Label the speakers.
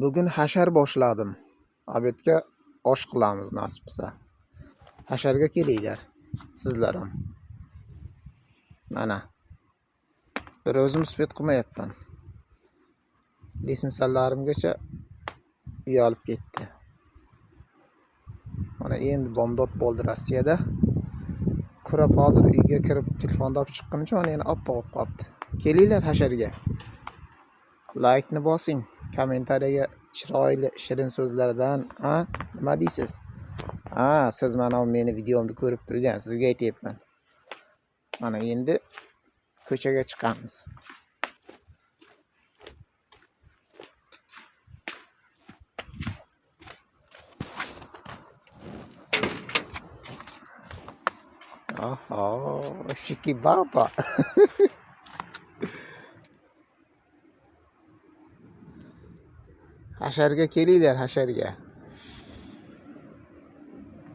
Speaker 1: Bugun hashar boshladim. Obedga osh qilamiz nasib bo'lsa. Hasharga kelinglar. Sizlar ham. Mana. Bir o'zim spet qilmayapman. Lisensallarimgacha uyalib ketdi. Mana endi bomdod bo'ldi Rossiyada. Ko'rab hozir uyga kirib telefonda olib chiqqanicha mana yana oppoq qolibdi. Kelinglar hasharga. Like-ni bosing. Kommentariyaga chiroyli shirin so'zlardan, nima deysiz? Siz mana meni videomni ko'rib turgan, sizga aytayapman. Mana endi ko'chaga chiqamiz. Shiki baba. Hasharga kelinglar, hasharga.